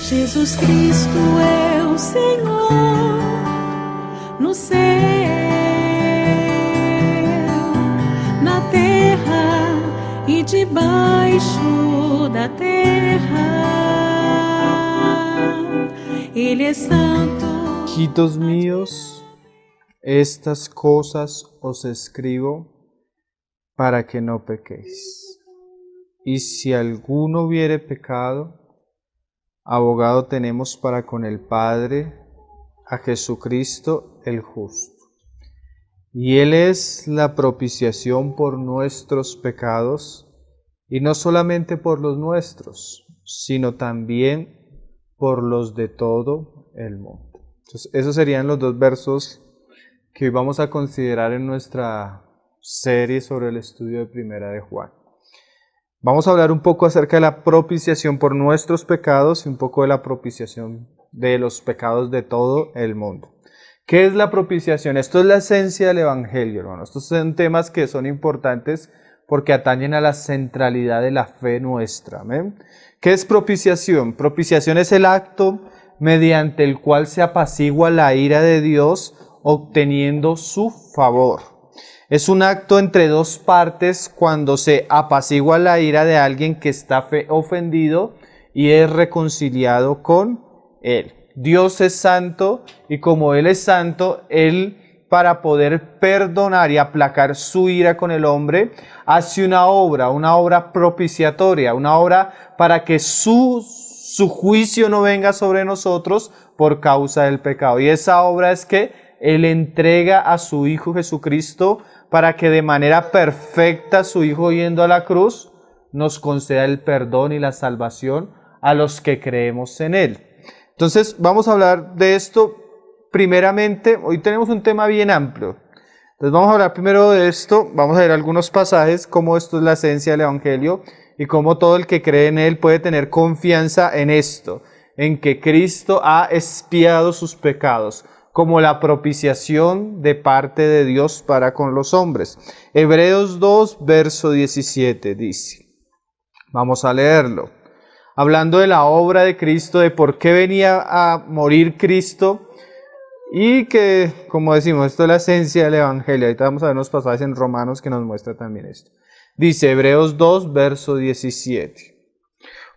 Jesus Cristo é o Senhor no céu, na terra e debaixo da terra. Ele é santo. Hijitos míos, estas cosas os escribo para que no pequéis. Y si alguno hubiere pecado, abogado tenemos para con el Padre, a Jesucristo el justo. Y Él es la propiciación por nuestros pecados, y no solamente por los nuestros, sino también por los de todo el mundo. Entonces, esos serían los dos versos que hoy vamos a considerar en nuestra serie sobre el estudio de Primera de Juan. Vamos a hablar un poco acerca de la propiciación por nuestros pecados y un poco de la propiciación de los pecados de todo el mundo. ¿Qué es la propiciación? Esto es la esencia del Evangelio, hermanos. Estos son temas que son importantes porque atañen a la centralidad de la fe nuestra. ¿Amén? ¿Qué es propiciación? Propiciación es el acto mediante el cual se apacigua la ira de Dios obteniendo su favor. Es un acto entre dos partes cuando se apacigua la ira de alguien que está ofendido y es reconciliado con Él. Dios es santo y como Él es santo, Él para poder perdonar y aplacar su ira con el hombre, hace una obra propiciatoria, una obra para que su juicio no venga sobre nosotros por causa del pecado. Y esa obra es que Él entrega a su Hijo Jesucristo para que de manera perfecta su Hijo yendo a la cruz nos conceda el perdón y la salvación a los que creemos en Él. Entonces vamos a hablar de esto primeramente. Hoy tenemos un tema bien amplio. Entonces vamos a hablar primero de esto, vamos a ver algunos pasajes, cómo esto es la esencia del Evangelio y cómo todo el que cree en Él puede tener confianza en esto, en que Cristo ha expiado sus pecados, como la propiciación de parte de Dios para con los hombres. Hebreos 2, verso 17 dice, vamos a leerlo. Hablando de la obra de Cristo, de por qué venía a morir Cristo, y que, como decimos, esto es la esencia del Evangelio. Ahorita vamos a ver unos pasajes en Romanos que nos muestra también esto. Dice Hebreos 2, verso 17.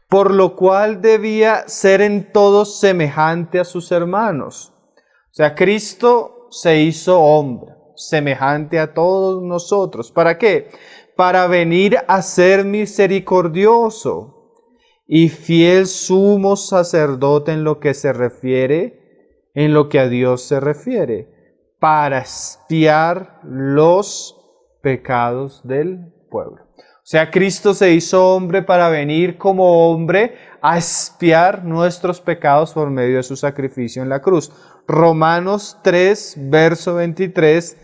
Por lo cual debía ser en todo semejante a sus hermanos. O sea, Cristo se hizo hombre, semejante a todos nosotros. ¿Para qué? Para venir a ser misericordioso y fiel sumo sacerdote en lo que se refiere, en lo que a Dios se refiere, para expiar los pecados del pueblo. O sea, Cristo se hizo hombre para venir como hombre a expiar nuestros pecados por medio de su sacrificio en la cruz. Romanos 3, verso 23,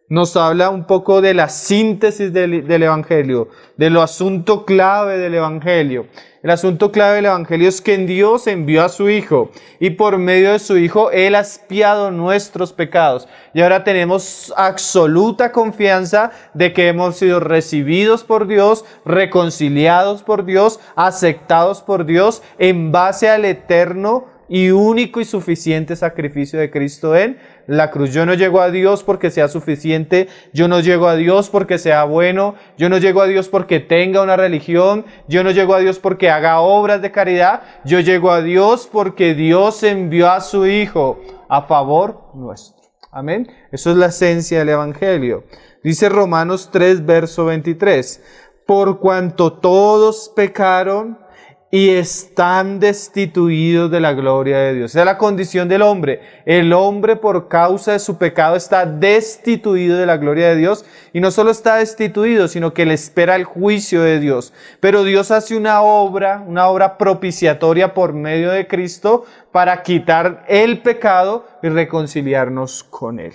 nos habla un poco de la síntesis del Evangelio, de lo asunto clave del Evangelio. El asunto clave del Evangelio es que Dios envió a su Hijo y por medio de su Hijo Él ha expiado nuestros pecados. Y ahora tenemos absoluta confianza de que hemos sido recibidos por Dios, reconciliados por Dios, aceptados por Dios en base al eterno y único y suficiente sacrificio de Cristo en la cruz. Yo no llego a Dios porque sea suficiente, yo no llego a Dios porque sea bueno, yo no llego a Dios porque tenga una religión, yo no llego a Dios porque haga obras de caridad, yo llego a Dios porque Dios envió a su Hijo a favor nuestro. Amén. Eso es la esencia del Evangelio. Dice Romanos 3, verso 23. Por cuanto todos pecaron y están destituidos de la gloria de Dios. Esa es la condición del hombre. El hombre por causa de su pecado está destituido de la gloria de Dios. Y no solo está destituido, sino que le espera el juicio de Dios. Pero Dios hace una obra propiciatoria por medio de Cristo para quitar el pecado y reconciliarnos con Él.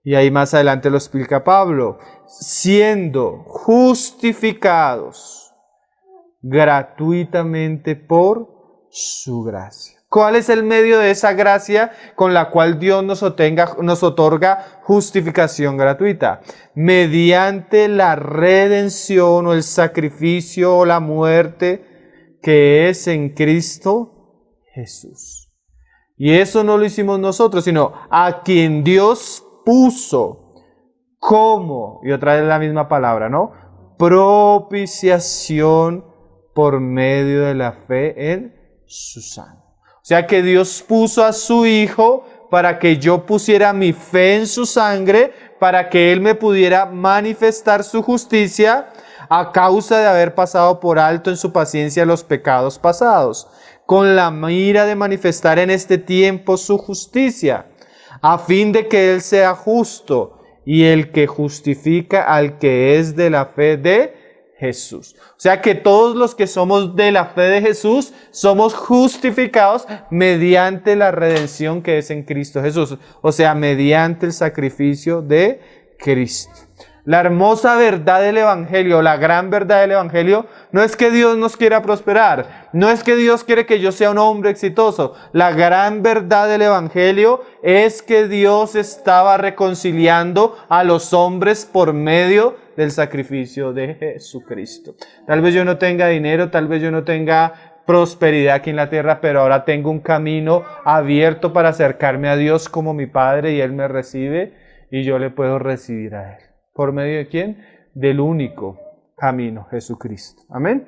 Y ahí más adelante lo explica Pablo. Siendo justificados gratuitamente por su gracia. ¿Cuál es el medio de esa gracia con la cual Dios nos otorga justificación gratuita? Mediante la redención o el sacrificio o la muerte que es en Cristo Jesús. Y eso no lo hicimos nosotros, sino a quien Dios puso como, y otra vez la misma palabra, ¿no? Propiciación por medio de la fe en su sangre. O sea que Dios puso a su Hijo para que yo pusiera mi fe en su sangre, para que Él me pudiera manifestar su justicia a causa de haber pasado por alto en su paciencia los pecados pasados, con la mira de manifestar en este tiempo su justicia, a fin de que Él sea justo y el que justifica al que es de la fe de Jesús. O sea que todos los que somos de la fe de Jesús somos justificados mediante la redención que es en Cristo Jesús. O sea, mediante el sacrificio de Cristo. La hermosa verdad del Evangelio, la gran verdad del Evangelio, no es que Dios nos quiera prosperar, no es que Dios quiere que yo sea un hombre exitoso. La gran verdad del Evangelio es que Dios estaba reconciliando a los hombres por medio del sacrificio de Jesucristo. Tal vez yo no tenga dinero, tal vez yo no tenga prosperidad aquí en la tierra, pero ahora tengo un camino abierto para acercarme a Dios como mi Padre y Él me recibe y yo le puedo recibir a Él. ¿Por medio de quién? Del único camino, Jesucristo. Amén.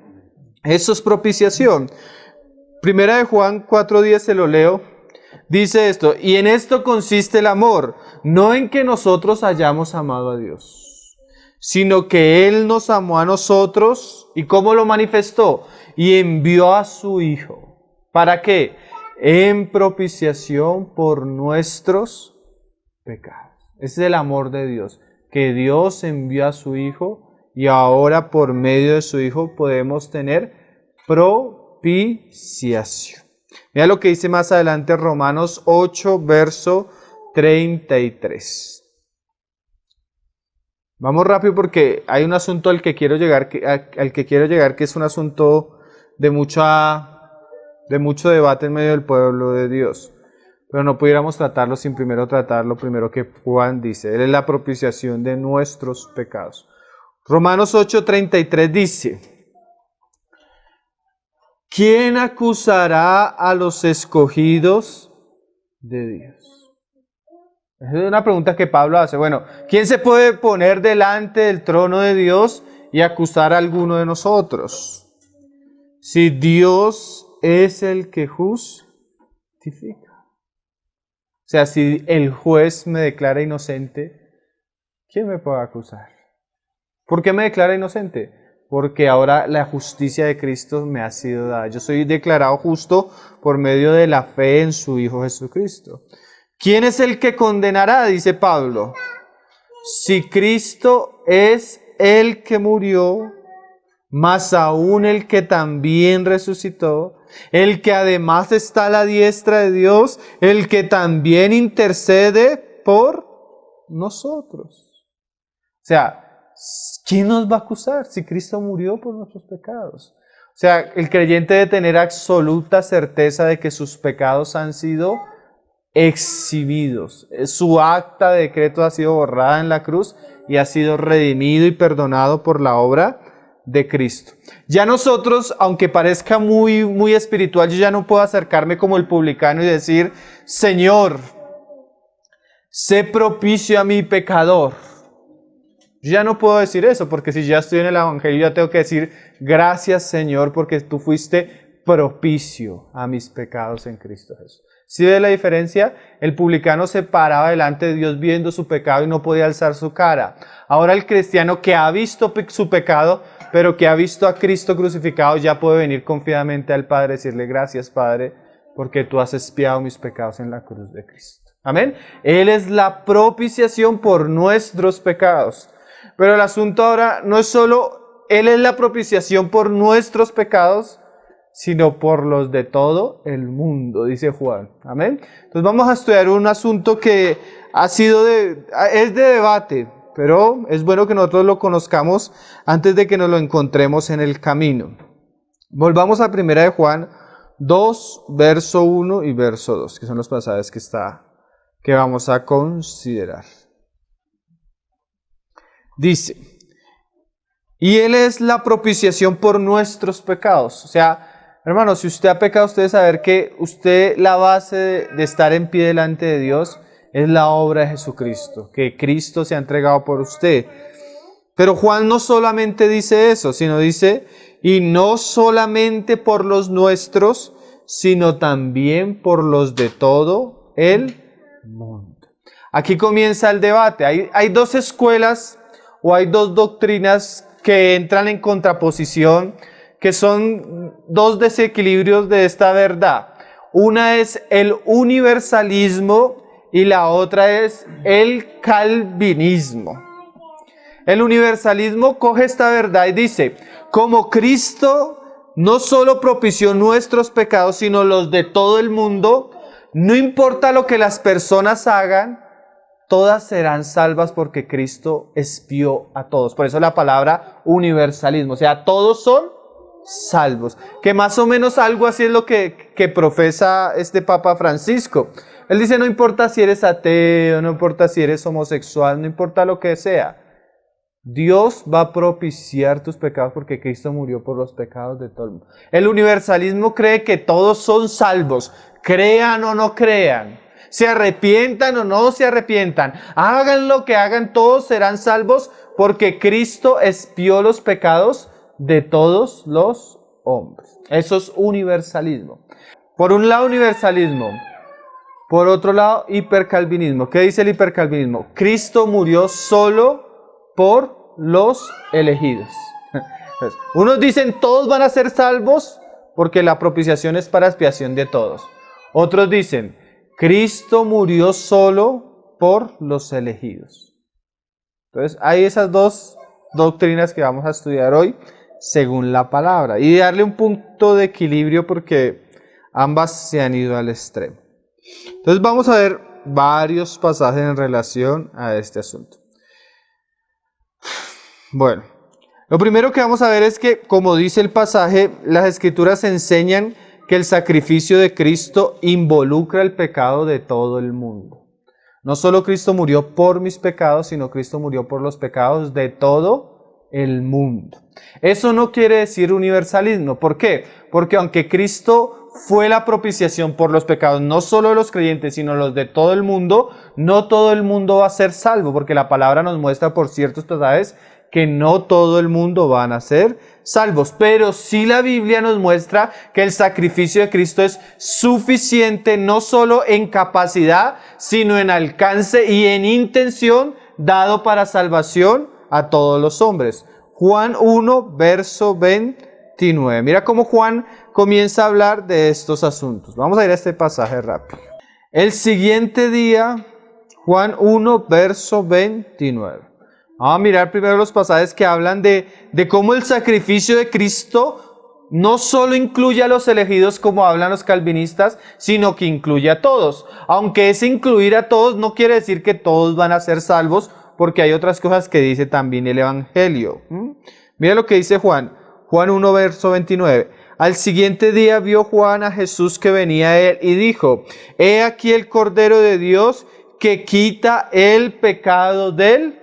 Eso es propiciación. Primera de Juan 4:10 se lo leo. Dice esto: y en esto consiste el amor, no en que nosotros hayamos amado a Dios, sino que Él nos amó a nosotros. ¿Y cómo lo manifestó? Y envió a su Hijo. ¿Para qué? En propiciación por nuestros pecados. Ese es el amor de Dios, que Dios envió a su Hijo y ahora por medio de su Hijo podemos tener propiciación. Mira lo que dice más adelante Romanos 8, verso 33. Vamos rápido porque hay un asunto al que quiero llegar, que es un asunto de mucho debate en medio del pueblo de Dios. Pero no pudiéramos tratarlo sin primero tratar lo primero que Juan dice. Él es la propiciación de nuestros pecados. Romanos 8:33 dice: ¿quién acusará a los escogidos de Dios? Esa es una pregunta que Pablo hace. Bueno, ¿quién se puede poner delante del trono de Dios y acusar a alguno de nosotros? Si Dios es el que justifica. O sea, si el juez me declara inocente, ¿quién me puede acusar? ¿Por qué me declara inocente? Porque ahora la justicia de Cristo me ha sido dada. Yo soy declarado justo por medio de la fe en su Hijo Jesucristo. ¿Quién es el que condenará? Dice Pablo. Si Cristo es el que murió, más aún el que también resucitó, el que además está a la diestra de Dios, el que también intercede por nosotros. O sea, ¿quién nos va a acusar si Cristo murió por nuestros pecados? O sea, el creyente debe tener absoluta certeza de que sus pecados han sido exhibidos. Su acta de decreto ha sido borrada en la cruz y ha sido redimido y perdonado por la obra de Cristo. Ya nosotros, aunque parezca muy espiritual, yo ya no puedo acercarme como el publicano y decir: Señor, sé propicio a mi pecador. Yo ya no puedo decir eso, porque si ya estoy en el Evangelio, ya tengo que decir: gracias, Señor, porque tú fuiste propicio a mis pecados en Cristo Jesús. ¿Sí ve la diferencia? El publicano se paraba delante de Dios viendo su pecado y no podía alzar su cara. Ahora el cristiano que ha visto su pecado, pero que ha visto a Cristo crucificado, ya puede venir confiadamente al Padre y decirle: gracias, Padre, porque tú has expiado mis pecados en la cruz de Cristo. Amén. Él es la propiciación por nuestros pecados. Pero el asunto ahora no es solo Él es la propiciación por nuestros pecados, sino por los de todo el mundo, dice Juan. Amén. Entonces vamos a estudiar un asunto que es de debate, pero es bueno que nosotros lo conozcamos antes de que nos lo encontremos en el camino. Volvamos a 1 de Juan 2, verso 1 y verso 2, que son los pasajes que vamos a considerar. Dice: y Él es la propiciación por nuestros pecados. O sea, Hermano, si usted ha pecado, usted debe saber que la base de estar en pie delante de Dios es la obra de Jesucristo, que Cristo se ha entregado por usted. Pero Juan no solamente dice eso, sino dice, y no solamente por los nuestros, sino también por los de todo el mundo. Aquí comienza el debate. Hay dos escuelas o hay dos doctrinas que entran en contraposición, que son dos desequilibrios de esta verdad. Una es el universalismo y la otra es el calvinismo. El universalismo coge esta verdad y dice, como Cristo no solo propició nuestros pecados, sino los de todo el mundo, no importa lo que las personas hagan, todas serán salvas porque Cristo expió a todos. Por eso la palabra universalismo, o sea, todos son salvos. Que más o menos algo así es lo que profesa este Papa Francisco. Él dice, no importa si eres ateo, no importa si eres homosexual, no importa lo que sea. Dios va a propiciar tus pecados porque Cristo murió por los pecados de todo el mundo. El universalismo cree que todos son salvos, crean o no crean, se arrepientan o no se arrepientan, hagan lo que hagan, todos serán salvos porque Cristo expió los pecados de todos los hombres. Eso es universalismo. Por un lado universalismo, por otro lado hipercalvinismo. ¿Qué dice el hipercalvinismo? Cristo murió solo por los elegidos. Unos dicen todos van a ser salvos porque la propiciación es para expiación de todos. Otros dicen Cristo murió solo por los elegidos. Entonces hay esas dos doctrinas que vamos a estudiar hoy según la palabra y darle un punto de equilibrio porque ambas se han ido al extremo. Entonces vamos a ver varios pasajes en relación a este asunto. Bueno, lo primero que vamos a ver es que, como dice el pasaje, las Escrituras enseñan que el sacrificio de Cristo involucra el pecado de todo el mundo. No solo Cristo murió por mis pecados, sino Cristo murió por los pecados de todo el mundo. Eso no quiere decir universalismo. ¿Por qué? Porque aunque Cristo fue la propiciación por los pecados, no solo de los creyentes, sino los de todo el mundo, no todo el mundo va a ser salvo, porque la palabra nos muestra por ciertos pasajes que no todo el mundo van a ser salvos, pero sí la Biblia nos muestra que el sacrificio de Cristo es suficiente no solo en capacidad, sino en alcance y en intención, dado para salvación a todos los hombres. Juan 1, verso 29. Mira cómo Juan comienza a hablar de estos asuntos. Vamos a ir a este pasaje rápido. El siguiente día, Juan 1, verso 29. Vamos a mirar primero los pasajes que hablan de cómo el sacrificio de Cristo no solo incluye a los elegidos como hablan los calvinistas, sino que incluye a todos. Aunque ese incluir a todos no quiere decir que todos van a ser salvos, porque hay otras cosas que dice también el Evangelio. Mira lo que dice Juan 1, verso 29. Al siguiente día vio Juan a Jesús que venía a él y dijo, he aquí el Cordero de Dios que quita el pecado del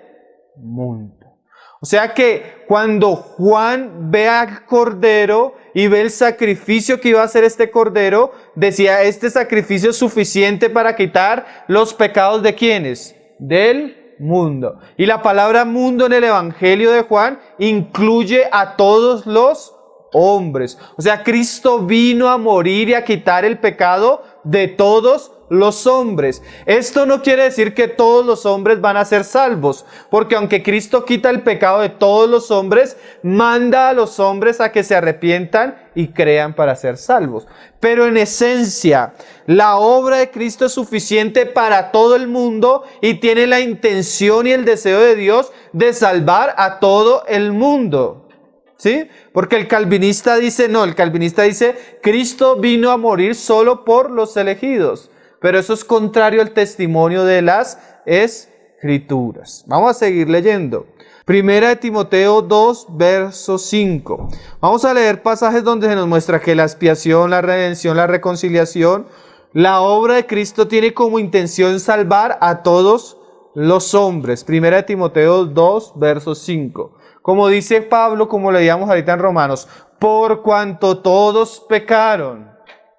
mundo. O sea que cuando Juan ve al Cordero y ve el sacrificio que iba a hacer este Cordero, decía, este sacrificio es suficiente para quitar los pecados de ¿quiénes? Del mundo. Y la palabra mundo en el Evangelio de Juan incluye a todos los hombres. O sea, Cristo vino a morir y a quitar el pecado de todos los hombres. Esto no quiere decir que todos los hombres van a ser salvos, porque aunque Cristo quita el pecado de todos los hombres, manda a los hombres a que se arrepientan y crean para ser salvos. Pero en esencia, la obra de Cristo es suficiente para todo el mundo y tiene la intención y el deseo de Dios de salvar a todo el mundo. ¿Sí? Porque el calvinista dice, no, el calvinista dice, Cristo vino a morir solo por los elegidos. Pero eso es contrario al testimonio de las Escrituras. Vamos a seguir leyendo. Primera de Timoteo 2, verso 5. Vamos a leer pasajes donde se nos muestra que la expiación, la redención, la reconciliación, la obra de Cristo tiene como intención salvar a todos los hombres. Primera de Timoteo 2, verso 5. Como dice Pablo, como leíamos ahorita en Romanos, por cuanto todos pecaron.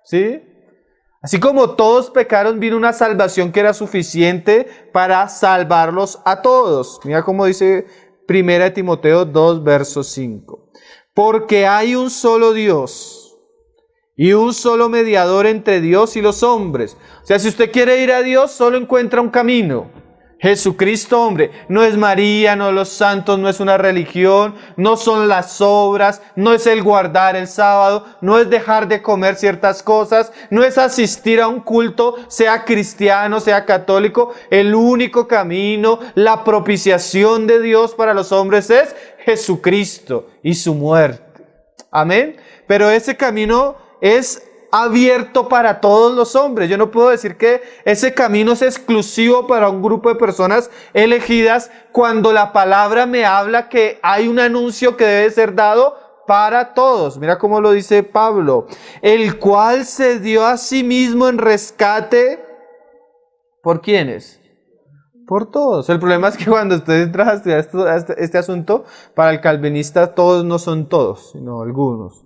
¿Sí? Así como todos pecaron, vino una salvación que era suficiente para salvarlos a todos. Mira cómo dice 1 Timoteo 2, verso 5. Porque hay un solo Dios y un solo mediador entre Dios y los hombres. O sea, si usted quiere ir a Dios, solo encuentra un camino. Jesucristo, hombre. No es María, no los santos, no es una religión, no son las obras, no es el guardar el sábado, no es dejar de comer ciertas cosas, no es asistir a un culto, sea cristiano, sea católico. El único camino, la propiciación de Dios para los hombres es Jesucristo y su muerte. Amén. Pero ese camino es abierto para todos los hombres. Yo no puedo decir que ese camino es exclusivo para un grupo de personas elegidas cuando la palabra me habla que hay un anuncio que debe ser dado para todos. Mira cómo lo dice Pablo, el cual se dio a sí mismo en rescate. ¿Por quiénes? Por todos. El problema es que cuando usted entra a estudiar este asunto, para el calvinista todos no son todos, sino algunos.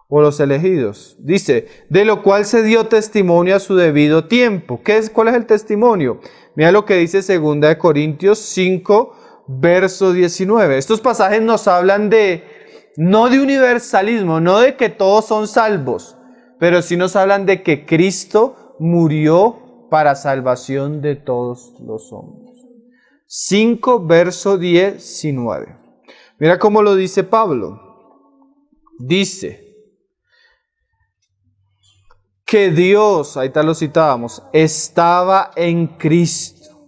O los elegidos. Dice, de lo cual se dio testimonio a su debido tiempo. ¿Cuál es el testimonio? Mira lo que dice 2 Corintios 5, verso 19. Estos pasajes nos hablan no de universalismo, no de que todos son salvos, pero sí nos hablan de que Cristo murió para salvación de todos los hombres. 5, verso 19. Mira cómo lo dice Pablo. Dice que Dios, ahí lo citábamos, estaba en Cristo,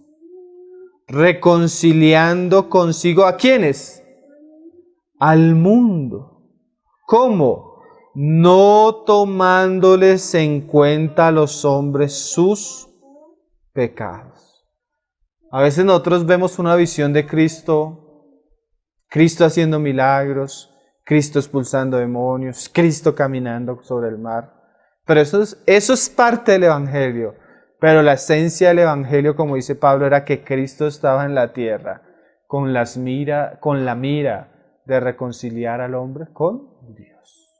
reconciliando consigo ¿a quiénes? Al mundo. ¿Cómo? No tomándoles en cuenta a los hombres sus pecados. A veces nosotros vemos una visión de Cristo, Cristo haciendo milagros, Cristo expulsando demonios, Cristo caminando sobre el mar. Pero eso es parte del Evangelio. Pero la esencia del Evangelio, como dice Pablo, era que Cristo estaba en la tierra con la mira de reconciliar al hombre con Dios.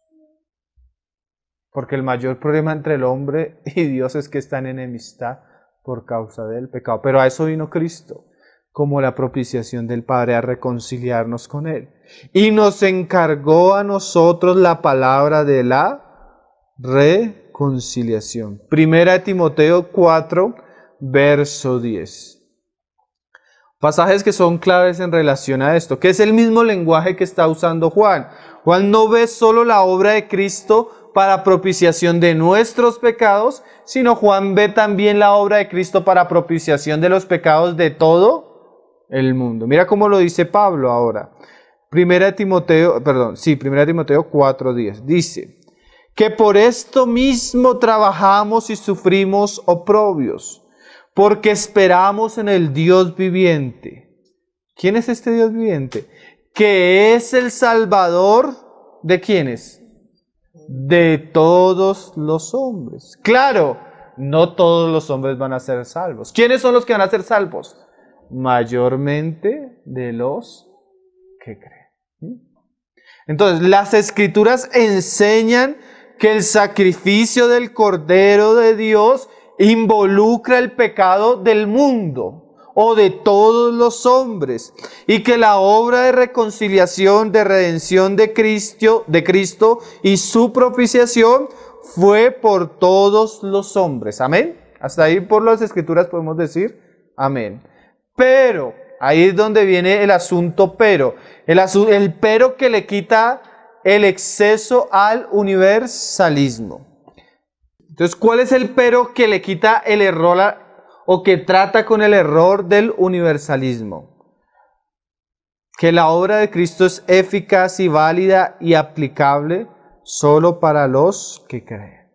Porque el mayor problema entre el hombre y Dios es que está en enemistad por causa del pecado. Pero a eso vino Cristo, como la propiciación del Padre, a reconciliarnos con Él. Y nos encargó a nosotros la palabra de la reconciliación. 1 Timoteo 4, verso 10. Pasajes que son claves en relación a esto, que es el mismo lenguaje que está usando Juan. Juan no ve solo la obra de Cristo para propiciación de nuestros pecados, sino Juan ve también la obra de Cristo para propiciación de los pecados de todo el mundo. Mira cómo lo dice Pablo ahora. 1 Timoteo 4:10. Dice que por esto mismo trabajamos y sufrimos oprobios, porque esperamos en el Dios viviente. ¿Quién es este Dios viviente? Que es el Salvador ¿de quiénes? De todos los hombres. Claro, no todos los hombres van a ser salvos. ¿Quiénes son los que van a ser salvos? Mayormente de los que creen. Entonces, las Escrituras enseñan que el sacrificio del Cordero de Dios involucra el pecado del mundo o de todos los hombres, y que la obra de reconciliación, de redención de Cristo y su propiciación fue por todos los hombres. Amén. Hasta ahí por las Escrituras podemos decir amén. Pero ahí es donde viene el asunto pero. El pero que le quita el exceso al universalismo. Entonces, ¿cuál es el pero que le quita el error o que trata con el error del universalismo? Que la obra de Cristo es eficaz y válida y aplicable solo para los que creen.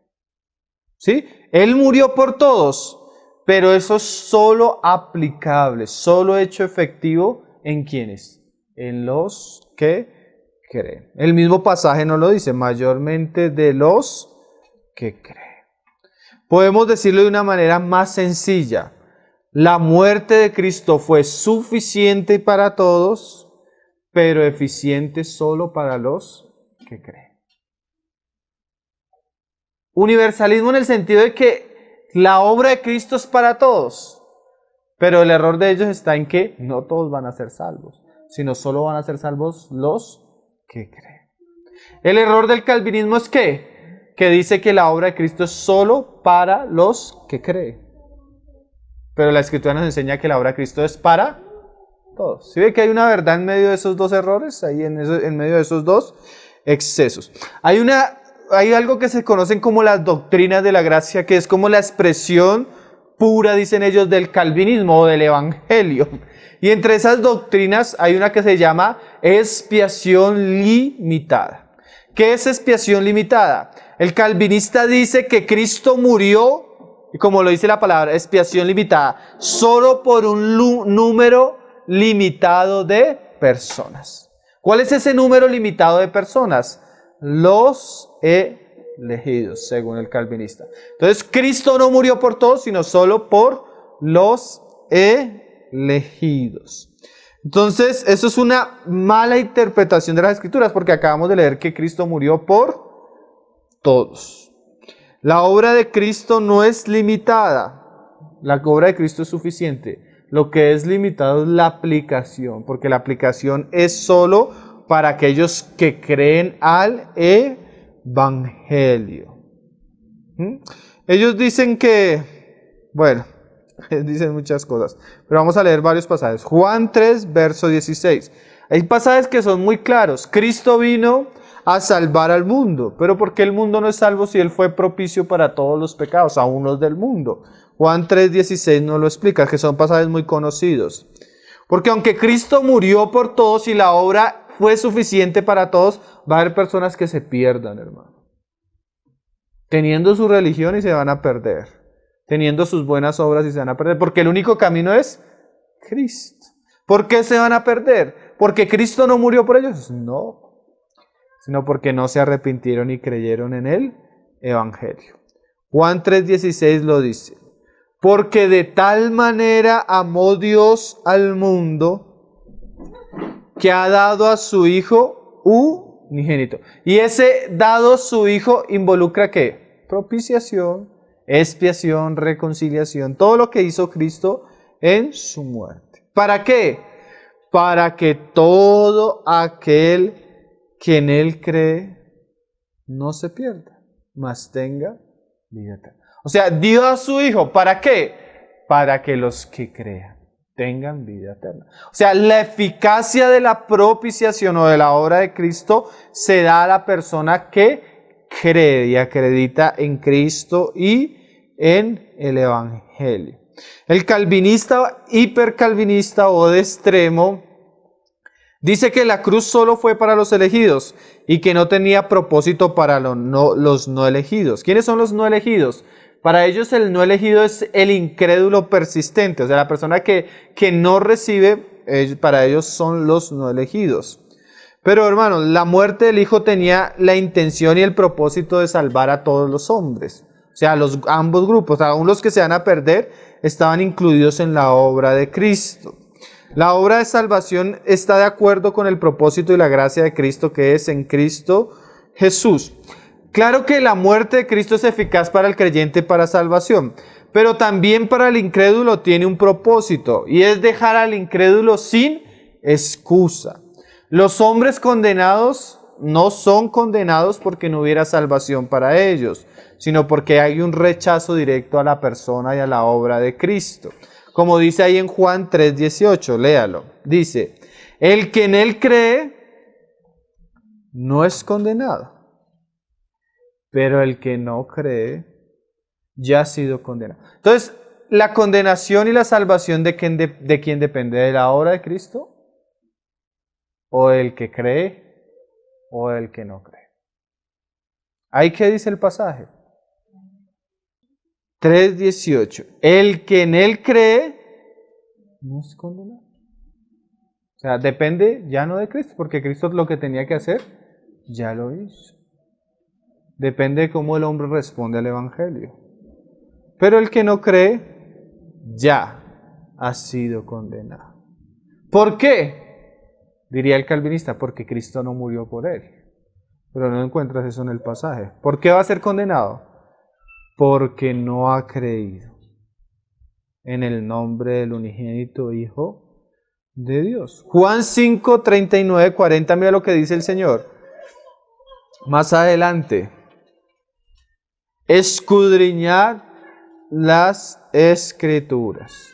¿Sí? Él murió por todos, pero eso es solo aplicable, solo hecho efectivo ¿en quiénes? En los que creen. El mismo pasaje nos lo dice, mayormente de los que creen. Podemos decirlo de una manera más sencilla. La muerte de Cristo fue suficiente para todos, pero eficiente solo para los que creen. Universalismo en el sentido de que la obra de Cristo es para todos, pero el error de ellos está en que no todos van a ser salvos, sino solo van a ser salvos los que creen. El error del calvinismo es que dice que la obra de Cristo es solo para los que creen. Pero la Escritura nos enseña que la obra de Cristo es para todos. ¿Sí ve que hay una verdad en medio de esos dos errores? Ahí en medio de esos dos excesos. Hay algo que se conocen como las doctrinas de la gracia, que es como la expresión pura, dicen ellos, del calvinismo o del evangelio. Y entre esas doctrinas hay una que se llama expiación limitada. ¿Qué es expiación limitada? El calvinista dice que Cristo murió, y como lo dice la palabra, expiación limitada, solo por un número limitado de personas. ¿Cuál es ese número limitado de personas? Los elegidos, según el calvinista. Entonces, Cristo no murió por todos, sino solo por los elegidos. Entonces, eso es una mala interpretación de las Escrituras, porque acabamos de leer que Cristo murió por todos. La obra de Cristo no es limitada. La obra de Cristo es suficiente. Lo que es limitado es la aplicación, porque la aplicación es solo para aquellos que creen al Evangelio. Ellos dicen que, bueno, dicen muchas cosas, pero vamos a leer varios pasajes. Juan 3, verso 16. Hay pasajes que son muy claros. Cristo vino a salvar al mundo, pero ¿por qué el mundo no es salvo si Él fue propicio para todos los pecados, aún los del mundo? Juan 3, 16 nos lo explica, que son pasajes muy conocidos. Porque aunque Cristo murió por todos y la obra fue suficiente para todos, va a haber personas que se pierdan, hermano. Teniendo su religión y se van a perder. Teniendo sus buenas obras y se van a perder. Porque el único camino es Cristo. ¿Por qué se van a perder? ¿Porque Cristo no murió por ellos? No. Sino porque no se arrepintieron y creyeron en el Evangelio. Juan 3:16 lo dice. Porque de tal manera amó Dios al mundo que ha dado a su Hijo unigénito. Y ese dado su Hijo involucra ¿qué? Propiciación, expiación, reconciliación, todo lo que hizo Cristo en su muerte. ¿Para qué? Para que todo aquel que en Él cree no se pierda, mas tenga vida eterna. O sea, dio a su Hijo, ¿para qué? Para que los que crean tengan vida eterna. O sea, la eficacia de la propiciación o de la obra de Cristo se da a la persona que cree y acredita en Cristo y en el Evangelio. El calvinista, hipercalvinista o de extremo, dice que la cruz solo fue para los elegidos y que no tenía propósito para los no elegidos. ¿Quiénes son los no elegidos? Para ellos el no elegido es el incrédulo persistente, o sea, la persona que no recibe, para ellos son los no elegidos. Pero hermanos, la muerte del Hijo tenía la intención y el propósito de salvar a todos los hombres. O sea, ambos grupos, aún los que se van a perder, estaban incluidos en la obra de Cristo. La obra de salvación está de acuerdo con el propósito y la gracia de Cristo que es en Cristo Jesús. Claro que la muerte de Cristo es eficaz para el creyente para salvación, pero también para el incrédulo tiene un propósito y es dejar al incrédulo sin excusa. Los hombres condenados no son condenados porque no hubiera salvación para ellos, sino porque hay un rechazo directo a la persona y a la obra de Cristo. Como dice ahí en Juan 3:18, léalo. Dice, el que en Él cree no es condenado, pero el que no cree ya ha sido condenado. Entonces, ¿la condenación y la salvación de quién depende? ¿De la obra de Cristo? ¿O el que cree? ¿O el que no cree? ¿Ahí qué dice el pasaje? 3:18. El que en Él cree no es condenado. O sea, depende ya no de Cristo, porque Cristo lo que tenía que hacer ya lo hizo. Depende de cómo el hombre responde al Evangelio. Pero el que no cree ya ha sido condenado. ¿Por qué? Diría el calvinista, porque Cristo no murió por él. Pero no encuentras eso en el pasaje. ¿Por qué va a ser condenado? porque no ha creído en el nombre del unigénito Hijo de Dios. Juan 5, 39, 40, mira lo que dice el Señor. Más adelante, escudriñad las Escrituras,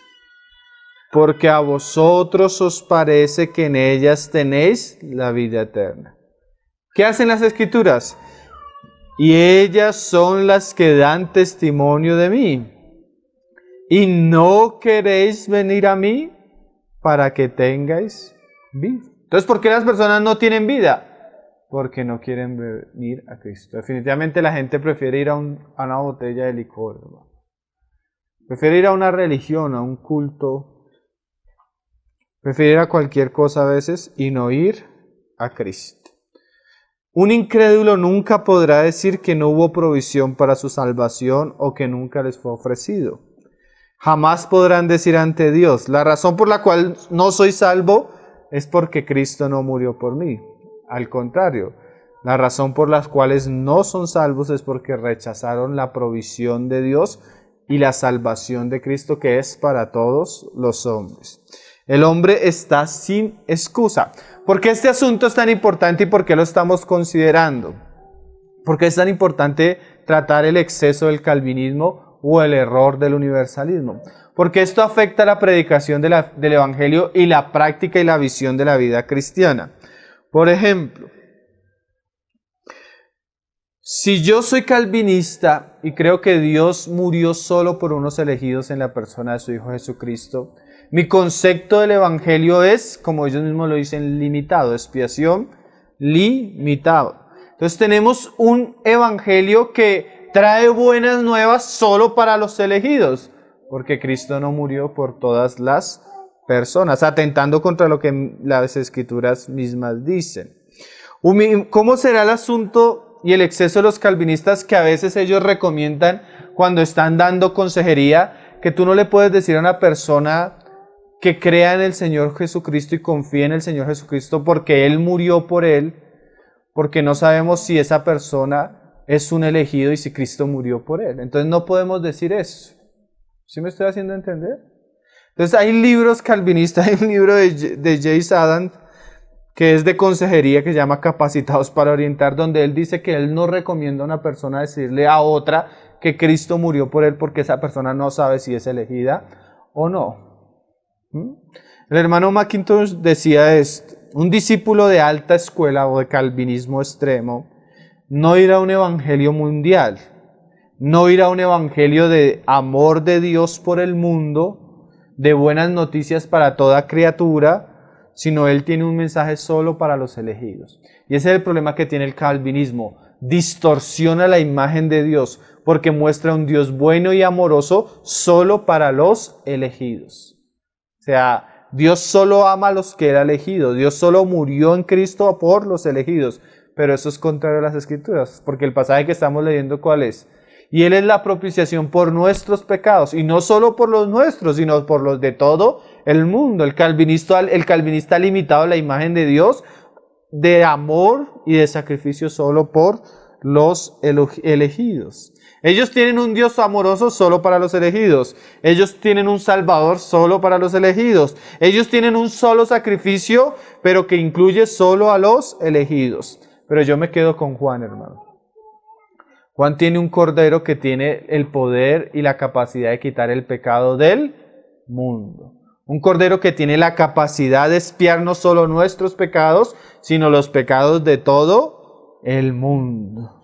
porque a vosotros os parece que en ellas tenéis la vida eterna. ¿Qué hacen las Escrituras? Y ellas son las que dan testimonio de mí. Y no queréis venir a mí para que tengáis vida. Entonces, ¿por qué las personas no tienen vida? Porque no quieren venir a Cristo. Definitivamente la gente prefiere ir a una botella de licor, ¿no? Prefiere ir a una religión, a un culto. Prefiere ir a cualquier cosa a veces y no ir a Cristo. Un incrédulo nunca podrá decir que no hubo provisión para su salvación o que nunca les fue ofrecido. Jamás podrán decir ante Dios, la razón por la cual no soy salvo es porque Cristo no murió por mí. Al contrario, la razón por las cuales no son salvos es porque rechazaron la provisión de Dios y la salvación de Cristo, que es para todos los hombres. El hombre está sin excusa. ¿Por qué este asunto es tan importante y por qué lo estamos considerando? ¿Por qué es tan importante tratar el exceso del calvinismo o el error del universalismo? Porque esto afecta la predicación del Evangelio y la práctica y la visión de la vida cristiana. Por ejemplo, si yo soy calvinista y creo que Dios murió solo por unos elegidos en la persona de su Hijo Jesucristo, mi concepto del Evangelio es, como ellos mismos lo dicen, limitado, expiación limitado. Entonces tenemos un Evangelio que trae buenas nuevas solo para los elegidos, porque Cristo no murió por todas las personas, atentando contra lo que las Escrituras mismas dicen. ¿Cómo será el asunto y el exceso de los calvinistas que a veces ellos recomiendan cuando están dando consejería, que tú no le puedes decir a una persona que crea en el Señor Jesucristo y confíe en el Señor Jesucristo porque Él murió por él, porque no sabemos si esa persona es un elegido y si Cristo murió por él? Entonces no podemos decir eso. ¿Sí me estoy haciendo entender? Entonces hay libros calvinistas, hay un libro de James Adams que es de consejería, que se llama Capacitados para Orientar, donde él dice que él no recomienda a una persona decirle a otra que Cristo murió por él porque esa persona no sabe si es elegida o no. El hermano Mackintosh decía esto: un discípulo de alta escuela o de calvinismo extremo no irá a un evangelio mundial, no irá a un evangelio de amor de Dios por el mundo, de buenas noticias para toda criatura, sino él tiene un mensaje solo para los elegidos. Y ese es el problema que tiene el calvinismo: distorsiona la imagen de Dios porque muestra un Dios bueno y amoroso solo para los elegidos. O sea, Dios solo ama a los que Él ha elegido. Dios solo murió en Cristo por los elegidos. Pero eso es contrario a las Escrituras, porque el pasaje que estamos leyendo, ¿cuál es? Y Él es la propiciación por nuestros pecados, y no solo por los nuestros, sino por los de todo el mundo. El calvinista ha limitado la imagen de Dios de amor y de sacrificio solo por los elegidos. Ellos tienen un Dios amoroso solo para los elegidos. Ellos tienen un Salvador solo para los elegidos. Ellos tienen un solo sacrificio, pero que incluye solo a los elegidos. Pero yo me quedo con Juan, hermano. Juan tiene un cordero que tiene el poder y la capacidad de quitar el pecado del mundo. Un cordero que tiene la capacidad de expiar no solo nuestros pecados, sino los pecados de todo el mundo.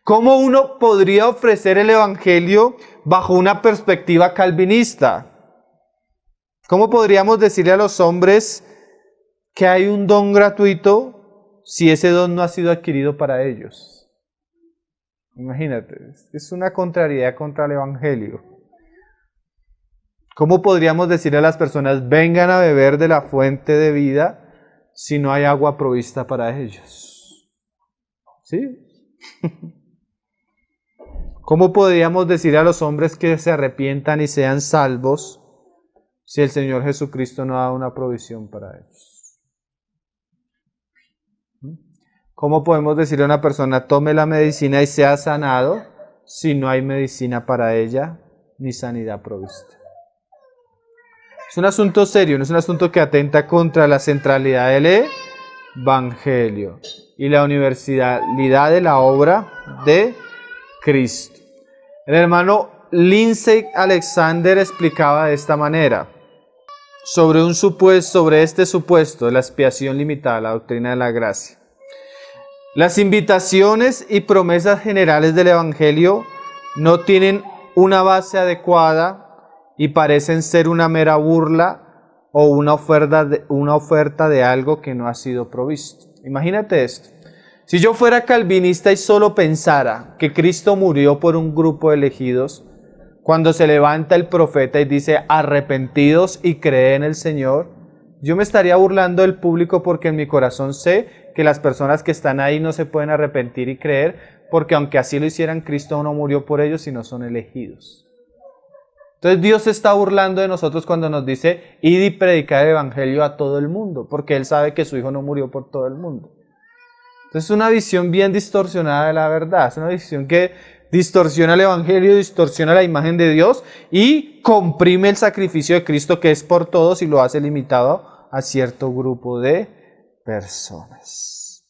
¿Cómo uno podría ofrecer el Evangelio bajo una perspectiva calvinista? ¿Cómo podríamos decirle a los hombres que hay un don gratuito si ese don no ha sido adquirido para ellos? Imagínate, es una contrariedad contra el Evangelio. ¿Cómo podríamos decirle a las personas, vengan a beber de la fuente de vida si no hay agua provista para ellos? ¿Sí? ¿Cómo podríamos decir a los hombres que se arrepientan y sean salvos si el Señor Jesucristo no da una provisión para ellos? ¿Cómo podemos decirle a una persona, tome la medicina y sea sanado, si no hay medicina para ella ni sanidad provista. Es un asunto serio, no es un asunto que atenta contra la centralidad del Evangelio y la universalidad de la obra de Cristo. El hermano Lindsay Alexander explicaba de esta manera sobre este supuesto de la expiación limitada, la doctrina de la gracia. Las invitaciones y promesas generales del Evangelio no tienen una base adecuada y parecen ser una mera burla o una oferta de algo que no ha sido provisto. Imagínate esto. Si yo fuera calvinista y solo pensara que Cristo murió por un grupo de elegidos, cuando se levanta el profeta y dice arrepentidos y cree en el Señor, yo me estaría burlando del público porque en mi corazón sé que las personas que están ahí no se pueden arrepentir y creer, porque aunque así lo hicieran, Cristo no murió por ellos, sino son elegidos. Entonces Dios se está burlando de nosotros cuando nos dice, id y predicar el Evangelio a todo el mundo, porque Él sabe que su Hijo no murió por todo el mundo. Entonces es una visión bien distorsionada de la verdad, es una visión que distorsiona el Evangelio, distorsiona la imagen de Dios y comprime el sacrificio de Cristo que es por todos y lo hace limitado a cierto grupo de personas.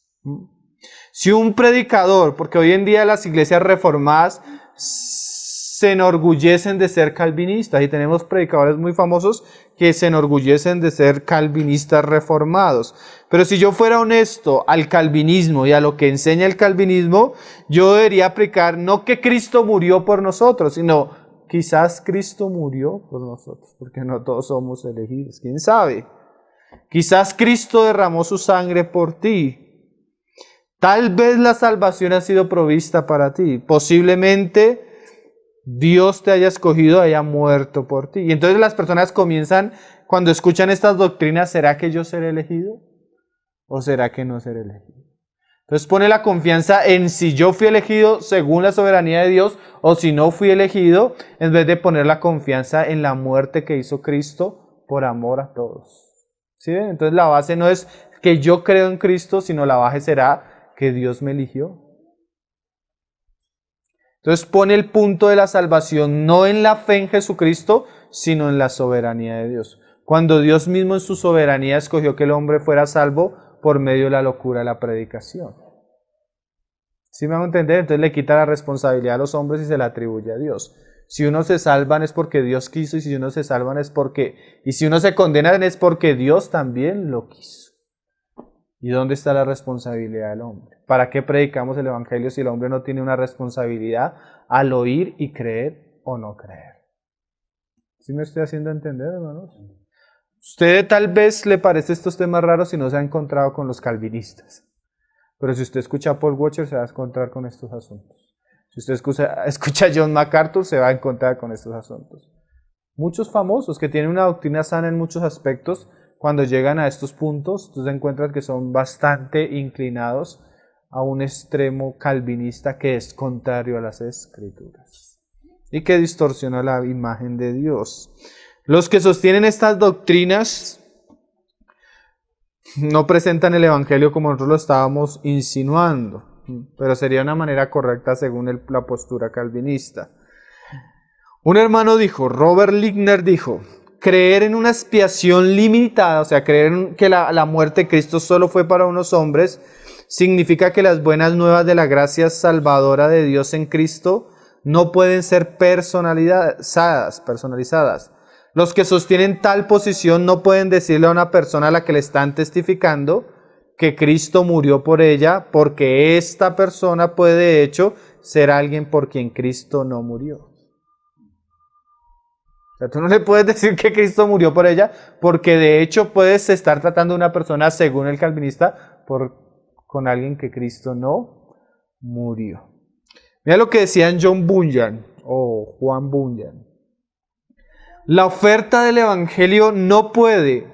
Si un predicador, porque hoy en día las iglesias reformadas se enorgullecen de ser calvinistas y tenemos predicadores muy famosos que se enorgullecen de ser calvinistas reformados. Pero si yo fuera honesto al calvinismo y a lo que enseña el calvinismo, yo debería aplicar no que Cristo murió por nosotros, sino quizás Cristo murió por nosotros, porque no todos somos elegidos. ¿Quién sabe? Quizás Cristo derramó su sangre por ti. Tal vez la salvación ha sido provista para ti. Posiblemente Dios te haya escogido, haya muerto por ti. Y entonces las personas comienzan, cuando escuchan estas doctrinas, ¿será que yo seré elegido? ¿O será que no seré elegido? Entonces pone la confianza en si yo fui elegido según la soberanía de Dios o si no fui elegido, en vez de poner la confianza en la muerte que hizo Cristo por amor a todos. ¿Sí ven? Entonces la base no es que yo creo en Cristo, sino la base será que Dios me eligió. Entonces pone el punto de la salvación no en la fe en Jesucristo, sino en la soberanía de Dios. Cuando Dios mismo en su soberanía escogió que el hombre fuera salvo por medio de la locura de la predicación. ¿Sí me van a entender? Entonces le quita la responsabilidad a los hombres y se la atribuye a Dios. Si uno se salvan es porque Dios quiso y si uno se salvan es porque... Y si uno se condena es porque Dios también lo quiso. ¿Y dónde está la responsabilidad del hombre? ¿Para qué predicamos el Evangelio si el hombre no tiene una responsabilidad al oír y creer o no creer? ¿Sí me estoy haciendo entender, hermanos? Usted tal vez le parece estos temas raros si no se ha encontrado con los calvinistas. Pero si usted escucha a Paul Washer se va a encontrar con estos asuntos. Si usted escucha a John MacArthur se va a encontrar con estos asuntos. Muchos famosos que tienen una doctrina sana en muchos aspectos, cuando llegan a estos puntos, tú te encuentras que son bastante inclinados a un extremo calvinista que es contrario a las Escrituras y que distorsiona la imagen de Dios. Los que sostienen estas doctrinas no presentan el Evangelio como nosotros lo estábamos insinuando, pero sería una manera correcta según la postura calvinista. Un hermano dijo, Robert Ligner dijo, creer en una expiación limitada, o sea, creer en que la muerte de Cristo solo fue para unos hombres, significa que las buenas nuevas de la gracia salvadora de Dios en Cristo no pueden ser personalizadas. Los que sostienen tal posición no pueden decirle a una persona a la que le están testificando que Cristo murió por ella, porque esta persona puede de hecho ser alguien por quien Cristo no murió. O sea, tú no le puedes decir que Cristo murió por ella, porque de hecho puedes estar tratando a una persona, según el calvinista, con alguien que Cristo no murió. Mira lo que decían John Bunyan o Juan Bunyan. La oferta del Evangelio no puede,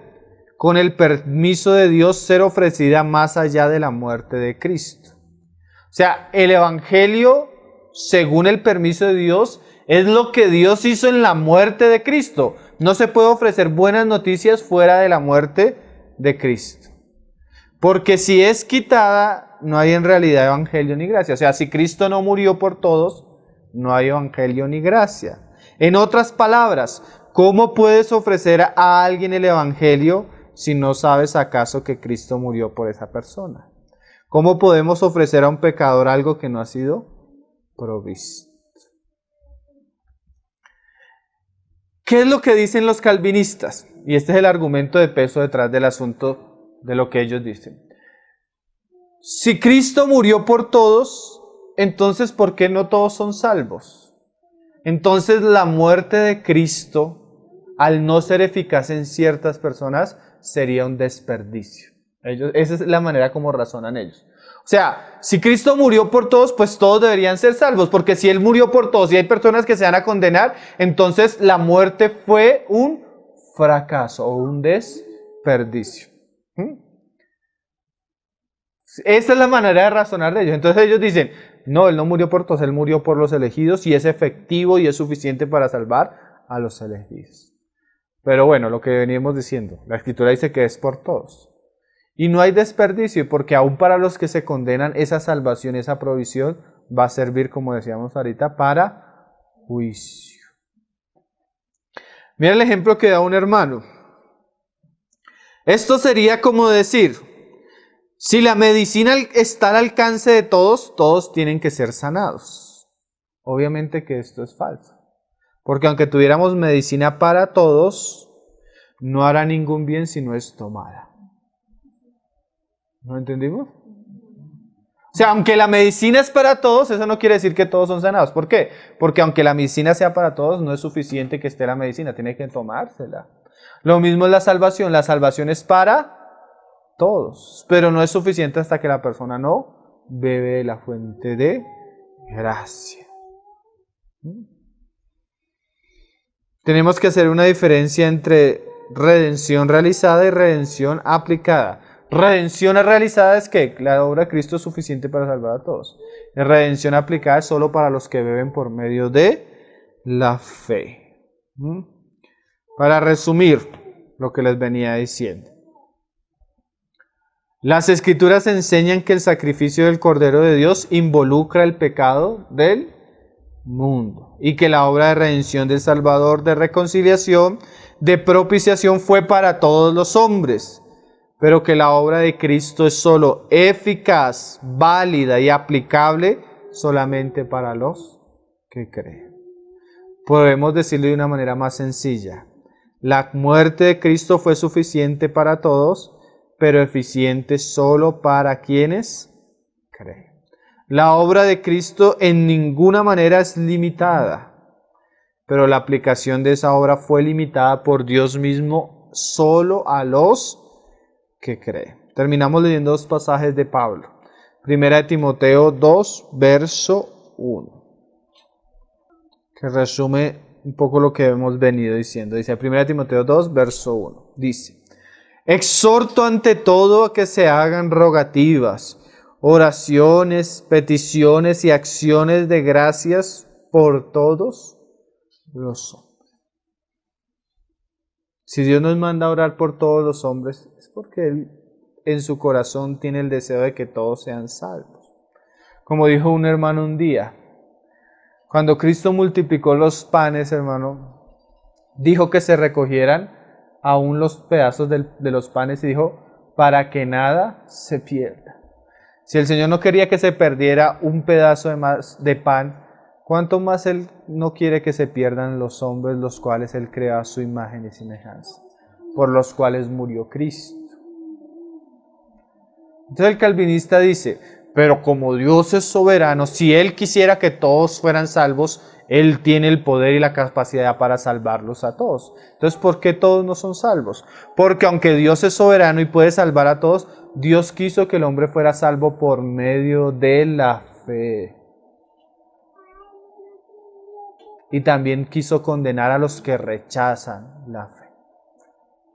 con el permiso de Dios, ser ofrecida más allá de la muerte de Cristo. O sea, el Evangelio, según el permiso de Dios, es lo que Dios hizo en la muerte de Cristo. No se puede ofrecer buenas noticias fuera de la muerte de Cristo. Porque si es quitada, no hay en realidad Evangelio ni gracia. O sea, si Cristo no murió por todos, no hay evangelio ni gracia. En otras palabras, ¿cómo puedes ofrecer a alguien el evangelio si no sabes acaso que Cristo murió por esa persona? ¿Cómo podemos ofrecer a un pecador algo que no ha sido provisto? ¿Qué es lo que dicen los calvinistas? Y este es el argumento de peso detrás del asunto de lo que ellos dicen. Si Cristo murió por todos, entonces ¿por qué no todos son salvos? Entonces la muerte de Cristo, al no ser eficaz en ciertas personas, sería un desperdicio. Esa es la manera como razonan ellos. O sea, si Cristo murió por todos, pues todos deberían ser salvos, porque si Él murió por todos y hay personas que se van a condenar, entonces la muerte fue un fracaso o un desperdicio. Esa es la manera de razonar de ellos. Entonces ellos dicen, no, Él no murió por todos, Él murió por los elegidos y es efectivo y es suficiente para salvar a los elegidos. Pero bueno, lo que venimos diciendo, la Escritura dice que es por todos. Y no hay desperdicio, porque aún para los que se condenan, esa salvación, esa provisión, va a servir, como decíamos ahorita, para juicio. Mira el ejemplo que da un hermano. Esto sería como decir, si la medicina está al alcance de todos, todos tienen que ser sanados. Obviamente que esto es falso. Porque aunque tuviéramos medicina para todos, no hará ningún bien si no es tomada. ¿No entendimos? O sea, aunque la medicina es para todos, eso no quiere decir que todos son sanados. ¿Por qué? Porque aunque la medicina sea para todos, no es suficiente que esté la medicina, tiene que tomársela. Lo mismo es la salvación es para todos, pero no es suficiente hasta que la persona no bebe de la fuente de gracia. Tenemos que hacer una diferencia entre redención realizada y redención aplicada. Redención realizada es que la obra de Cristo es suficiente para salvar a todos. La redención aplicada es solo para los que beben por medio de la fe. Para resumir lo que les venía diciendo. Las Escrituras enseñan que el sacrificio del Cordero de Dios involucra el pecado del mundo y que la obra de redención del Salvador, de reconciliación, de propiciación fue para todos los hombres, pero que la obra de Cristo es solo eficaz, válida y aplicable solamente para los que creen. Podemos decirlo de una manera más sencilla. La muerte de Cristo fue suficiente para todos, pero eficiente solo para quienes creen. La obra de Cristo en ninguna manera es limitada, pero la aplicación de esa obra fue limitada por Dios mismo solo a los que creen. Terminamos leyendo dos pasajes de Pablo. Primera de Timoteo 2, verso 1, que resume un poco lo que hemos venido diciendo. Dice, Primera de Timoteo 2, verso 1, dice: exhorto ante todo a que se hagan rogativas, oraciones, peticiones y acciones de gracias por todos los hombres. Si Dios nos manda a orar por todos los hombres, es porque Él en su corazón tiene el deseo de que todos sean salvos. Como dijo un hermano un día, cuando Cristo multiplicó los panes, hermano, dijo que se recogieran aún los pedazos de los panes y dijo, para que nada se pierda. Si el Señor no quería que se perdiera un pedazo de pan, ¿cuánto más Él no quiere que se pierdan los hombres, los cuales Él creó a su imagen y semejanza, por los cuales murió Cristo? Entonces el calvinista dice, pero como Dios es soberano, si Él quisiera que todos fueran salvos, Él tiene el poder y la capacidad para salvarlos a todos. Entonces, ¿por qué todos no son salvos? Porque aunque Dios es soberano y puede salvar a todos, Dios quiso que el hombre fuera salvo por medio de la fe. Y también quiso condenar a los que rechazan la fe.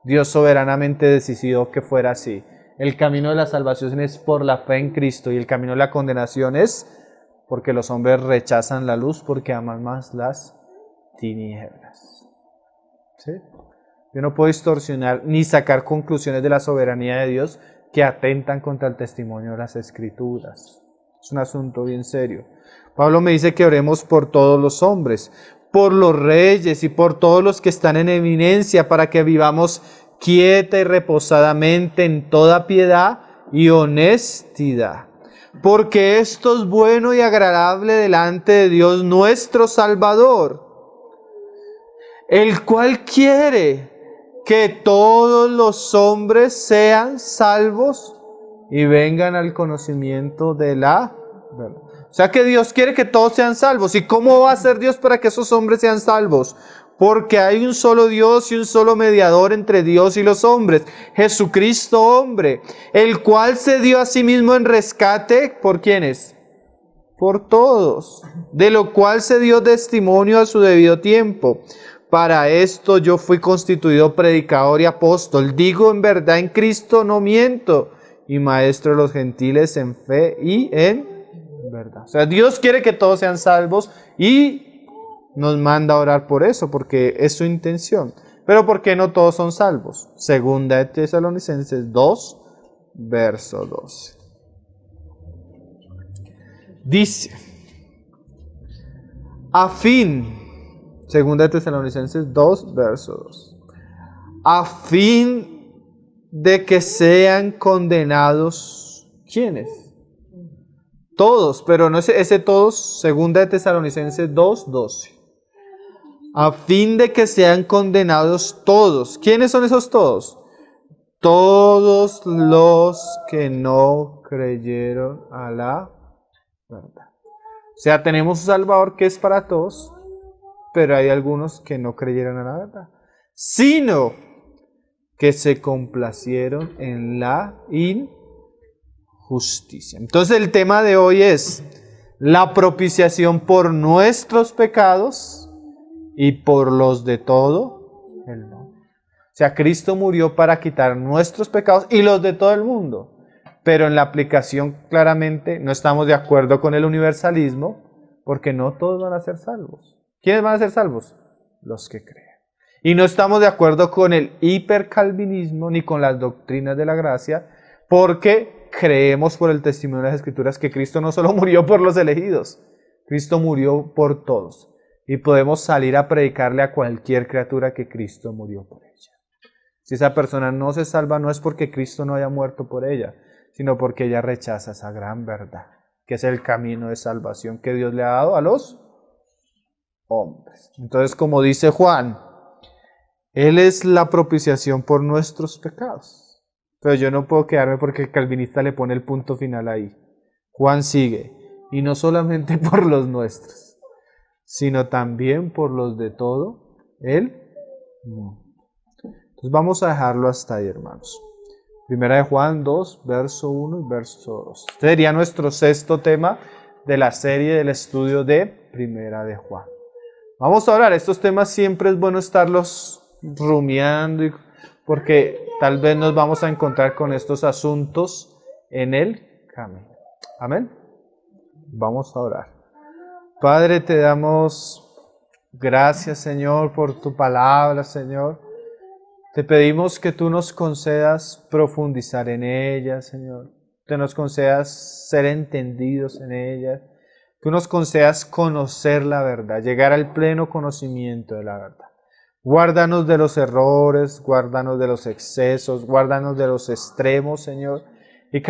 Dios soberanamente decidió que fuera así. El camino de la salvación es por la fe en Cristo y el camino de la condenación es porque los hombres rechazan la luz porque aman más las tinieblas. ¿Sí? Yo no puedo distorsionar ni sacar conclusiones de la soberanía de Dios que atentan contra el testimonio de las Escrituras. Es un asunto bien serio. Pablo me dice que oremos por todos los hombres, por los reyes y por todos los que están en eminencia, para que vivamos quieta y reposadamente en toda piedad y honestidad. Porque esto es bueno y agradable delante de Dios nuestro Salvador, el cual quiere que todos los hombres sean salvos y vengan al conocimiento de la verdad. O sea que Dios quiere que todos sean salvos. ¿Y cómo va a ser Dios para que esos hombres sean salvos? Porque hay un solo Dios y un solo mediador entre Dios y los hombres, Jesucristo hombre, el cual se dio a sí mismo en rescate, ¿por quiénes? Por todos, de lo cual se dio testimonio a su debido tiempo. Para esto yo fui constituido predicador y apóstol, digo en verdad en Cristo no miento, y maestro de los gentiles en fe y en verdad. O sea, Dios quiere que todos sean salvos y nos manda a orar por eso, porque es su intención. Pero ¿por qué no todos son salvos? Segunda de Tesalonicenses 2, verso 12. Dice, segunda de Tesalonicenses 2, verso 2, a fin de que sean condenados, ¿quiénes? Todos, pero no es ese todos, segunda de Tesalonicenses 2, 12. A fin de que sean condenados todos. ¿Quiénes son esos todos? Todos los que no creyeron a la verdad. O sea, tenemos un Salvador que es para todos, pero hay algunos que no creyeron a la verdad, sino que se complacieron en la injusticia. Entonces el tema de hoy es la propiciación por nuestros pecados y por los de todo el mundo. O sea, Cristo murió para quitar nuestros pecados y los de todo el mundo. Pero en la aplicación claramente no estamos de acuerdo con el universalismo, porque no todos van a ser salvos. ¿Quiénes van a ser salvos? Los que creen. Y no estamos de acuerdo con el hipercalvinismo ni con las doctrinas de la gracia, porque creemos por el testimonio de las Escrituras que Cristo no solo murió por los elegidos, Cristo murió por todos. Y podemos salir a predicarle a cualquier criatura que Cristo murió por ella. Si esa persona no se salva, no es porque Cristo no haya muerto por ella, sino porque ella rechaza esa gran verdad, que es el camino de salvación que Dios le ha dado a los hombres. Entonces, como dice Juan, Él es la propiciación por nuestros pecados. Pero yo no puedo quedarme porque el calvinista le pone el punto final ahí. Juan sigue, y no solamente por los nuestros, sino también por los de todo el mundo. Entonces vamos a dejarlo hasta ahí, hermanos. Primera de Juan 2, verso 1 y verso 2. Este sería nuestro sexto tema de la serie del estudio de Primera de Juan. Vamos a orar. Estos temas siempre es bueno estarlos rumiando, porque tal vez nos vamos a encontrar con estos asuntos en el camino. Amén. Vamos a orar. Padre, te damos gracias, Señor, por tu palabra, Señor. Te pedimos que tú nos concedas profundizar en ella, Señor. Que nos concedas ser entendidos en ella. Tú nos concedas conocer la verdad, llegar al pleno conocimiento de la verdad. Guárdanos de los errores, guárdanos de los excesos, guárdanos de los extremos, Señor. Y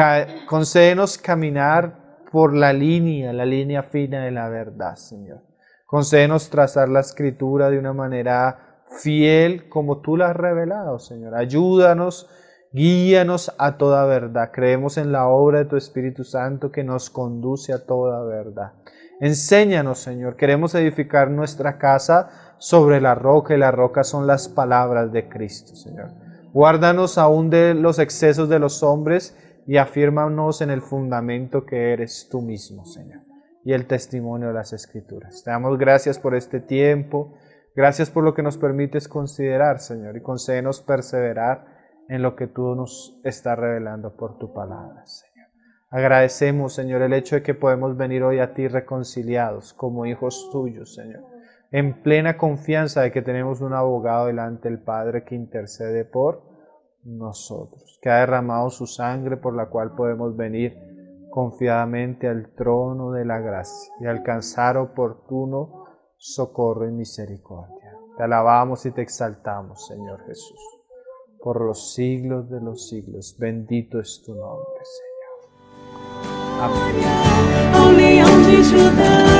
concédenos caminar por la línea fina de la verdad, Señor. Concédenos trazar la Escritura de una manera fiel como tú la has revelado, Señor. Ayúdanos, guíanos a toda verdad. Creemos en la obra de tu Espíritu Santo que nos conduce a toda verdad. Enséñanos, Señor. Queremos edificar nuestra casa sobre la roca, y la roca son las palabras de Cristo, Señor. Guárdanos aún de los excesos de los hombres y afírmanos en el fundamento que eres tú mismo, Señor, y el testimonio de las Escrituras. Te damos gracias por este tiempo, gracias por lo que nos permites considerar, Señor, y concédenos perseverar en lo que tú nos estás revelando por tu palabra, Señor. Agradecemos, Señor, el hecho de que podemos venir hoy a ti reconciliados como hijos tuyos, Señor, en plena confianza de que tenemos un abogado delante del Padre que intercede por nosotros, que ha derramado su sangre por la cual podemos venir confiadamente al trono de la gracia y alcanzar oportuno socorro y misericordia. Te alabamos y te exaltamos, Señor Jesús, por los siglos de los siglos. Bendito es tu nombre, Señor. Amén. Ao leão de Judá.